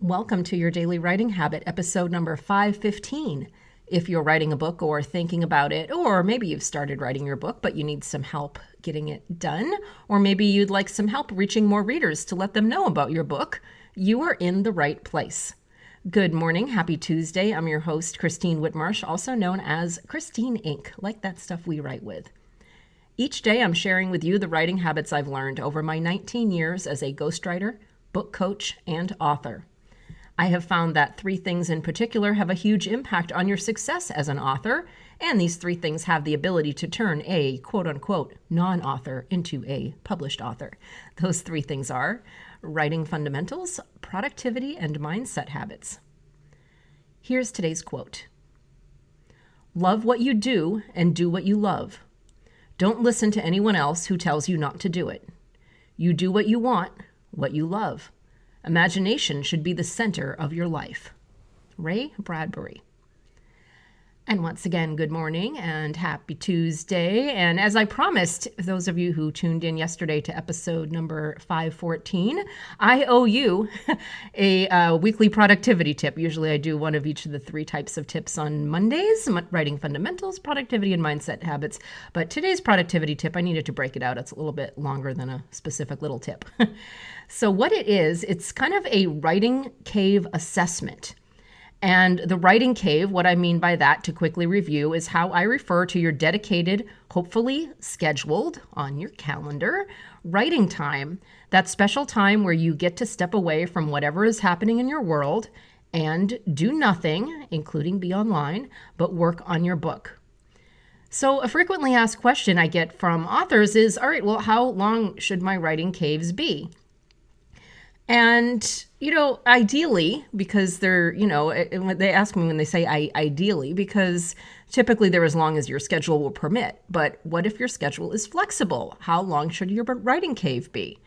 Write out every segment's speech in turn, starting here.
Welcome to your Daily Writing Habit, episode number 515. If you're writing a book or thinking about it, or maybe you've started writing your book, but you need some help getting it done, or maybe you'd like some help reaching more readers to let them know about your book, you are in the right place. Good morning. Happy Tuesday. I'm your host, Christine Whitmarsh, also known as Christine Inc., like that stuff we write with. Each day I'm sharing with you the writing habits I've learned over my 19 years as a ghostwriter, book coach, and author. I have found that 3 things in particular have a huge impact on your success as an author, and these 3 things have the ability to turn a quote-unquote non-author into a published author. Those 3 things are writing fundamentals, productivity, and mindset habits. Here's today's quote. Love what you do and do what you love. Don't listen to anyone else who tells you not to do it. You do what you want, what you love. Imagination should be the center of your life. Ray Bradbury. And once again, good morning and happy Tuesday. And as I promised, those of you who tuned in yesterday to episode number 514, I owe you a weekly productivity tip. Usually I do one of each of the 3 types of tips on Mondays, writing fundamentals, productivity, and mindset habits. But today's productivity tip, I needed to break it out. It's a little bit longer than a specific little tip. So what it is, it's kind of a writing cave assessment. And the writing cave, what I mean by that, to quickly review, is how I refer to your dedicated, hopefully scheduled on your calendar, writing time, that special time where you get to step away from whatever is happening in your world and do nothing, including be online, but work on your book. So a frequently asked question I get from authors is, all right, well, how long should my writing caves be? And, ideally, because they're, they ask me when they say ideally, because typically they're as long as your schedule will permit. But what if your schedule is flexible? How long should your writing cave be?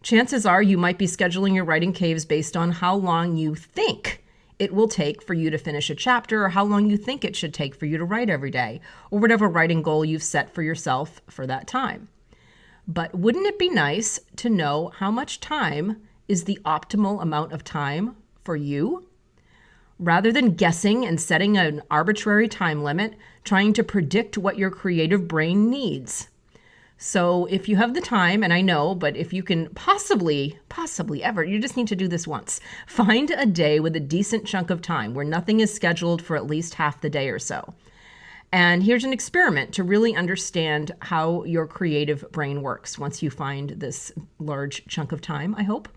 Chances are you might be scheduling your writing caves based on how long you think it will take for you to finish a chapter, or how long you think it should take for you to write every day, or whatever writing goal you've set for yourself for that time. But wouldn't it be nice to know how much time is the optimal amount of time for you? Rather than guessing and setting an arbitrary time limit, trying to predict what your creative brain needs. So if you have the time, and I know, but if you can possibly ever, you just need to do this once. Find a day with a decent chunk of time where nothing is scheduled for at least half the day or so. And here's an experiment to really understand how your creative brain works once you find this large chunk of time, I hope.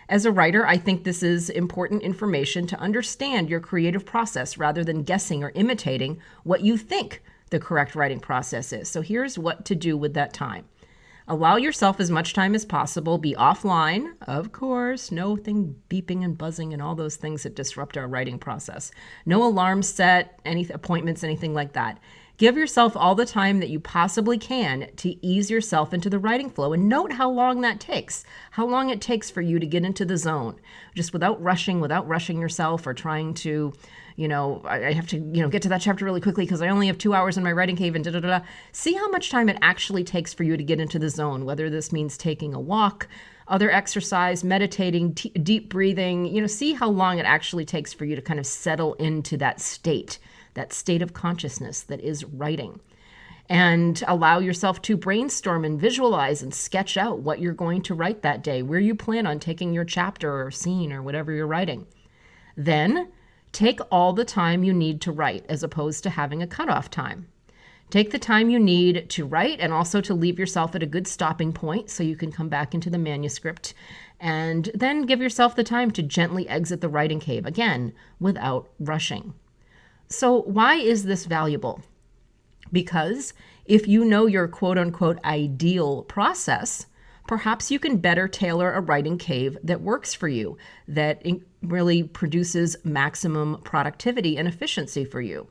As a writer, I think this is important information to understand your creative process rather than guessing or imitating what you think the correct writing process is. So here's what to do with that time. Allow yourself as much time as possible. Be offline, of course. No thing beeping and buzzing and all those things that disrupt our writing process. No alarms set, any appointments, anything like that. Give yourself all the time that you possibly can to ease yourself into the writing flow, and note how long that takes, how long it takes for you to get into the zone, just without rushing yourself or trying to, I have to, get to that chapter really quickly because I only have 2 hours in my writing cave and da-da-da-da. See how much time it actually takes for you to get into the zone, whether this means taking a walk, other exercise, meditating, deep breathing, see how long it actually takes for you to kind of settle into that state of consciousness that is writing. And allow yourself to brainstorm and visualize and sketch out what you're going to write that day, where you plan on taking your chapter or scene or whatever you're writing. Then take all the time you need to write as opposed to having a cutoff time. Take the time you need to write and also to leave yourself at a good stopping point so you can come back into the manuscript, and then give yourself the time to gently exit the writing cave, again, without rushing. So why is this valuable? Because if you know your quote-unquote ideal process, perhaps you can better tailor a writing cave that works for you, that really produces maximum productivity and efficiency for you.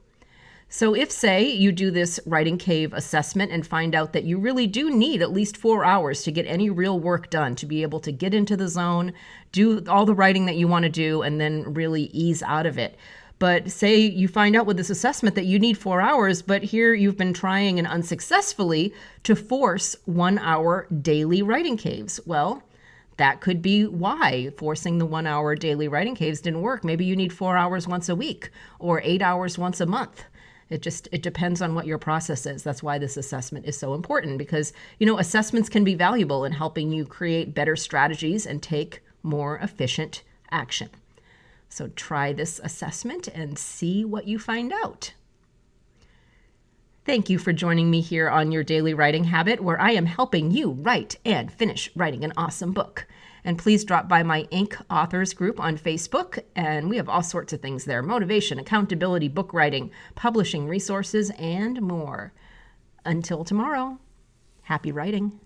So if, say, you do this writing cave assessment and find out that you really do need at least 4 hours to get any real work done, to be able to get into the zone, do all the writing that you want to do, and then really ease out of it. But say you find out with this assessment that you need 4 hours, but here you've been trying and unsuccessfully to force 1 hour daily writing caves. Well, that could be why forcing the 1 hour daily writing caves didn't work. Maybe you need 4 hours once a week or 8 hours once a month. It depends on what your process is. That's why this assessment is so important, because, assessments can be valuable in helping you create better strategies and take more efficient action. So try this assessment and see what you find out. Thank you for joining me here on Your Daily Writing Habit, where I am helping you write and finish writing an awesome book. And please drop by my Inc. Authors group on Facebook, and we have all sorts of things there: motivation, accountability, book writing, publishing resources, and more. Until tomorrow, happy writing.